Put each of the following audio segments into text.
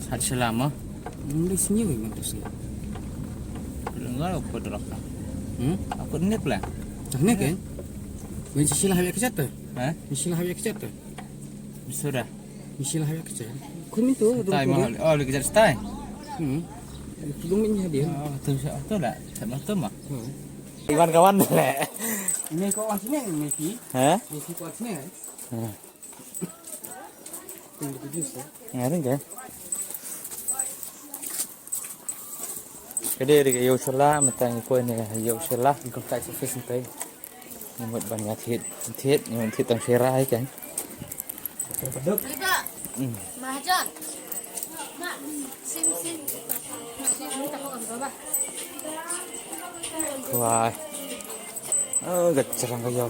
Hat selama. Di sini memang tu. Enggak aku drop. Aku net lah. Nah kan? Mensilah habis kerja tu. Hah? Mensilah habis kerja tu. Sudah. Mensilah habis kerja. Kau ni tu. Stay mahal. Oh, lagi jadi stay. Lumiknya dia. Oh, tu lah. Sama tu mah. Iwan kawan lah. Ini kau orang sini Messi. Hah? Messi kau sini kan? Tunggu tu jus. Ngarin kan? Cái đây thì cái yêu sala mà tại quê này yêu sala thì không tại sẽ phải xin tay nhưng một bản nhà thiết nhưng mà thiết tầng xe ra ấy cái Iba. Mahajan. Mak, sim. Minta kau ambil apa? wah gật cerang cái yêu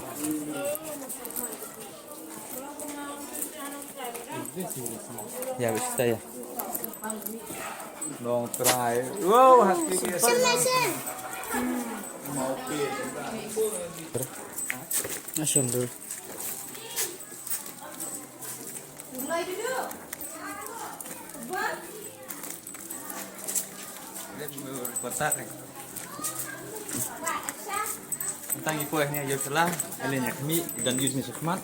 ya bisa ya dong try wow hati kita Sim. Asyam tu. Mulai dulu. Buat. kotak nih tentang ibu ini yêu sala ini nya kami dan use nih smart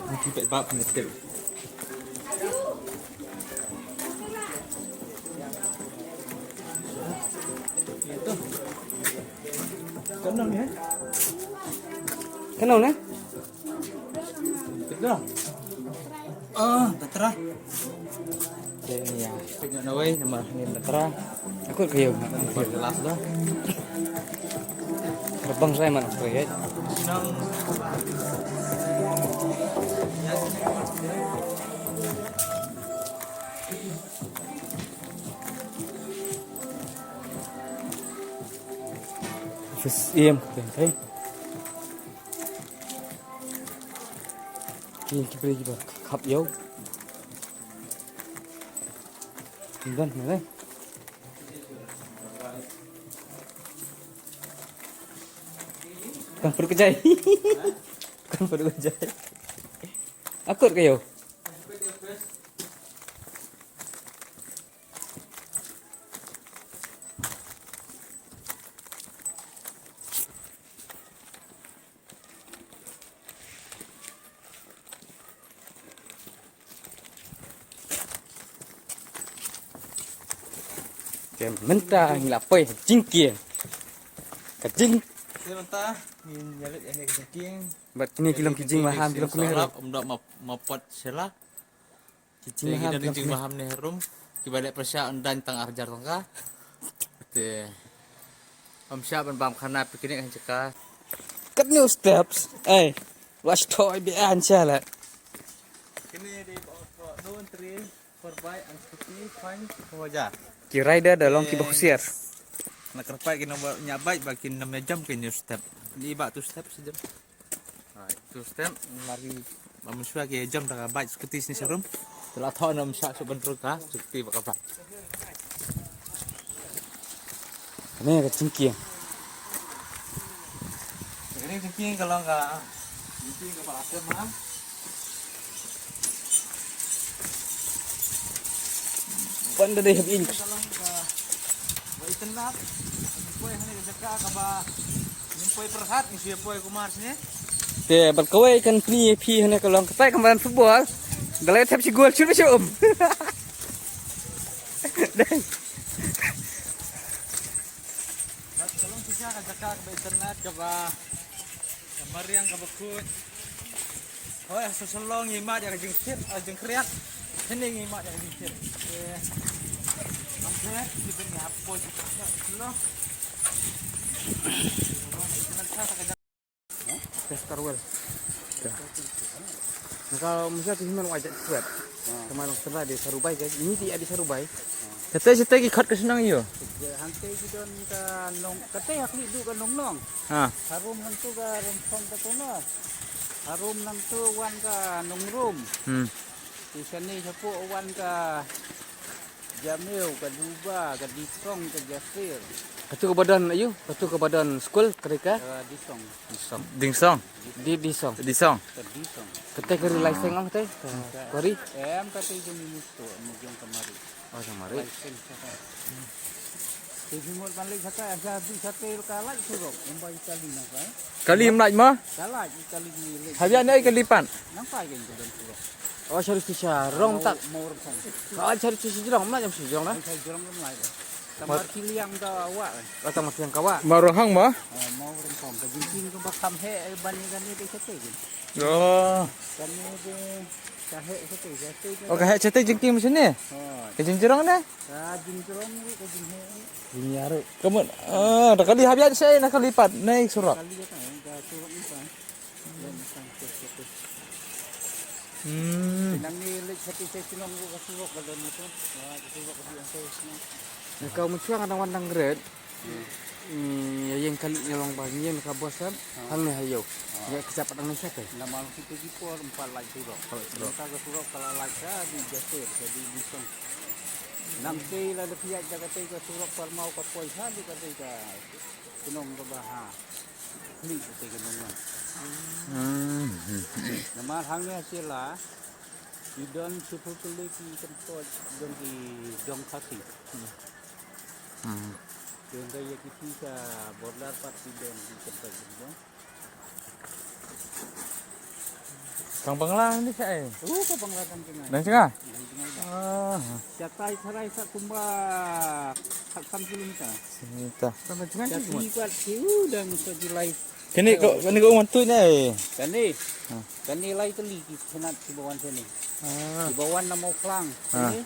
nanti pakai bab penyetel itu kenal ya Kenal ni? Tidak. Tertera. Ini ya. Punya nawai nama ini tertera. Aku kaya. Jelas dah. Rabang saya mana kaya. Senang. Fis im thấy. Nhìn cái bê gì khắp dấu. Vâng, này đây. Kan perlu kejai. Kan perlu kejai. Akut kayo. Kaya mentah ngilapay jingkian. Kajing. Sebentar, ini jalan ini kesaking. Bat ni kilom kijing maham kilom kunir. Umdak mapot sela. Kijing maham Dan kilom kijing kunir. maham ni harum. Kibalik persya dan tang arjar tangka. Te. Siap bam khana piknik kan cekah. Cut new steps. Eh, watch toy be ansala. Kini di doon 3 4 ang skuti fine hoja. Ki rider dalam ki bakusiar. Nak kerpai kena buat nyabai bagi 6 jam ke new step. Ni bak 2 step saja. Ha, 2 step lari manusia ke jam dah baik skuti sini serum. Telah tahu nam syak sebentar ka skuti bak apa. Ni kajingkian. Ini kucing kalau enggak kucing kepala asam mah. Banda deh habis. Kalau enggak baik tenang. Poy hani jaka ka ba. Ning poy perhat ni siya poy kumar sini. Te berkawai kan pni pi hanya kalau ketai kemarin football. Dalai tap si gol curi om. Kalau siya ka jaka ka ba internet ka ba. Kamariang ka bakut. Hoy seselong nyimat yang jeng kriak. Ini nyimat yang jeng. Oke, kita ni apa je. Tester well. Nah, kalau misalnya tu memang wajib kuat. Kemarin setelah di Sarubai kan, ini di Sarubai. Kata kita ki khat ka senang iyo. Hante gidon ka nong kate hakli du ka nong. Ha. Harum nang tu ka romson ka tuno. Harum nang tu wan ka nong room. Di sini sapu wan ka Jamil ka Duba ka Disong ka Jasir. Katu ke badan ayu, katu ke badan school mereka. Disong. Dingsong. Di Disong. Disong. Ka Disong. Kate kari license ang kate. Kari. Em kate jeng musto, jeng kamari. Oh, sang mari. Timur balik sate ada di sate kalah surok umbai kali nampak. Kali mlaj mah. Kalah kali ni. Habis ni kelipan. Nampak kan tu dan surok. Oh, cari si sarong tak. Mau rempong. Oh, cari si jirong mlaj jam si jirong lah. Saya jerang kan lai. Tambah cili yang dah awak kan. Datang masih yang kawa. Marohang mah. Mau rempong. Kejingking tu bakam he bani kan ni sate kan. Oh. Kan ni de kahe sate. Oh, kahek cetek jengking macam ni. Oh. Kejing jirong ni. Kajing jerang ni kajing he. Ini aru. Kamu dah kali habis saya nak lipat naik surat. Kali dia kan dah surok ni kan. Dan sate. Nang ni lek sate sinong ko kasurok kalau ni tu. Kasurok ko yang saya. Kau mencuang ada wandang grade. Yang kali nyolong banyak nak bos kan. Hang ni hayo. Ya kecapat nang siapa? Nama kita gitu 4 lak surok. Kalau kita kasurok kalau lak di jasir jadi bisong. Nanti lah pihak jaga tega surok par mau ka poi di ka tega. Sinong ko baha. Ni ko tega nong. Nama hang ni sila. Idon sepuluh ki tempat don di dong khati. Yung kaya kisi sa border pat idon di tempat itu. Kang Bangla ni saya. Ka panglatan kena. Nang cengah. Siatai sarai sa kumba hakam kilometer. Minta. Sama cengah Jadi cuma. kuat siu dan sa jilai. Kini kau mantu ni. Kani lai teli ki senat di bawah sini. Di bawah na mau klang sini.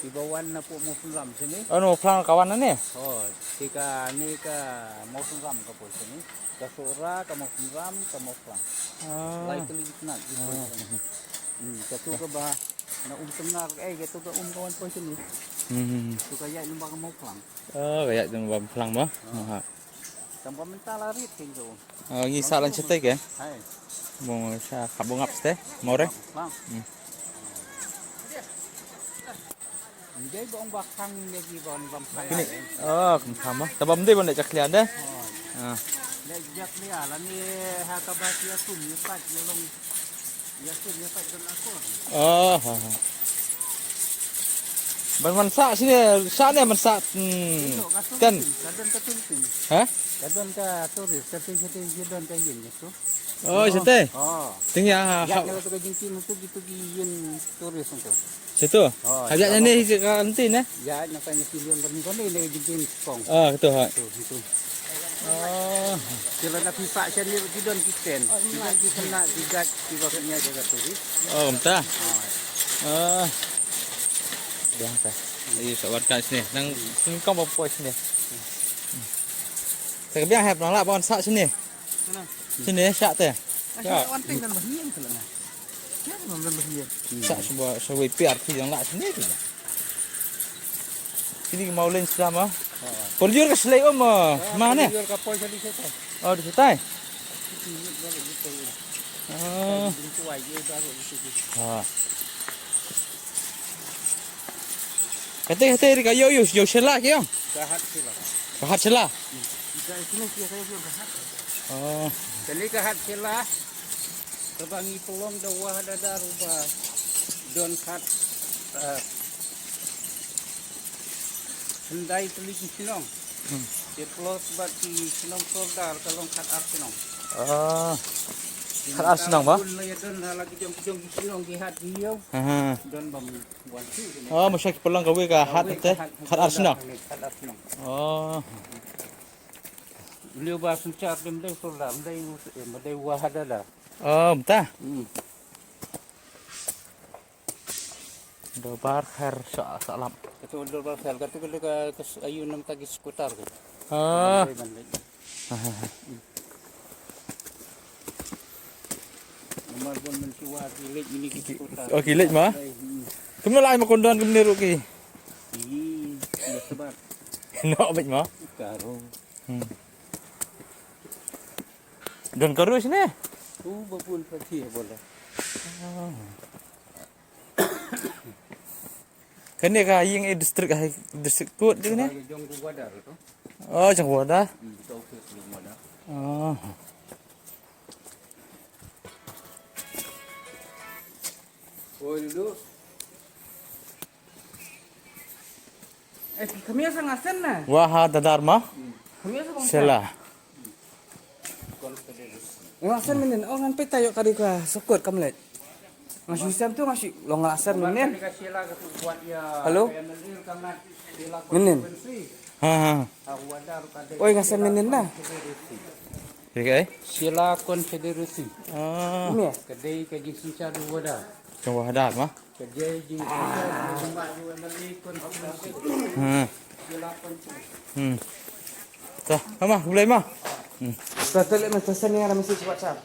Di bawah na po mau sunram sini. Anu pelang kawan ni. Oh, tika ni ka mau sunram ka po sini. Ka sora ka mau sunram ka mau klang. Lai teli senat di bawah sini. Satu ka ba na tengah gitu ka kawan po sini. Tu kaya yung mga mau klang. Oh, kayak tu pelang mah. Tambah mental larit tinggal. Oh, ini salan cetek ya. Hai. Mau sa kabung up teh. Mau re. Bang. Jadi bong bakang lagi bon bakang. Kini. Oh, sama. Tabam deh bon cak lian deh. Lejak ni ala ni hakabat ya tum ya pat yolong ya tum ya pat don aku. Oh. Ban sa sini, sa ni man sa. Kan. Kadon ka tulisin. Hah? Kadon ka tulis, sate don ka yin gitu. Oh, cetek. Oh. Tinggal Ya kalau tu kajingkin itu gitu yin tulis itu. situ. Habisnya ni nanti nah. Ya nakanya pilihan kan ni kajingkin kong. Oh, gitu ha. Itu. Oh. Sila na pipa siya ni Gidon Kitchen. Gidon Kitchen na bigat di bawahnya jaga turis. Oh, entah. Biasa. Ini sobat kat sini. Nang kau apa poin sini? Saya biar have nolak bawan sak sini. Sini sak teh. Ya, wanting dan bahian kalau na. Ya, memang bahian. Sak sebuah sebuah PR yang nak sini tu. Sini mau len sama. Perjur ke selai mana? Jual kapal jadi situ. Oh, di situ. Itu aja baru itu. Kata ri kayo yo sela ke yo. Kahat sila. Kahat sela. Kita sini saya jual kahat. Oh. Kali kahat sila. Tebangi pelong dawah ada rubah. Don kat Hendai teliki sinong. Diplos bati sinong soldar kalong kat ar sinong. Kat ar sinong ba? Don lagi jong sinong gihat hiyo. Don bam wantu. Oh, masyak pelang kawe ka hat teh. Kat ar sinong. Kat ar sinong. Oh. Beliau bah suncar dem soldar dai wahada. Oh, entah. Dobar khair salam. Itu dobar khair kata ke ayu nam tagi skutar ke. Nomor pun mencuat gilik ini ke skutar. Oh, gilik mah. Kemana lai makondon kemana ruki? Ya sebar. Nak abis mah. Karo. Don karu sini. Bapun pati boleh. Kene ka yang distrik kot je ni. Jong wadar tu. Oh, jang wadah. Tahu ke wadar. Oh. Oh, dulu. kami sa ngasen na. Wah Dharma Kami sa bang. Sela. Ngasen minin. Oh ngan tayo kadi ka sukut kamlet. Ngasih sistem tu ngasih lo ngasen minin. Halo? Minin. Ha. Oi ngasen minin na. Okay. Sila Konfederasi. Ah, Ini ya? Kedai kaji sisa dua dah. Wah Dharma. Kedai ji sisa dua dari Konfederasi. Sila Konfederasi. Tuh, mah, mulai mah. Betul, macam sana yang ramai sih WhatsApp.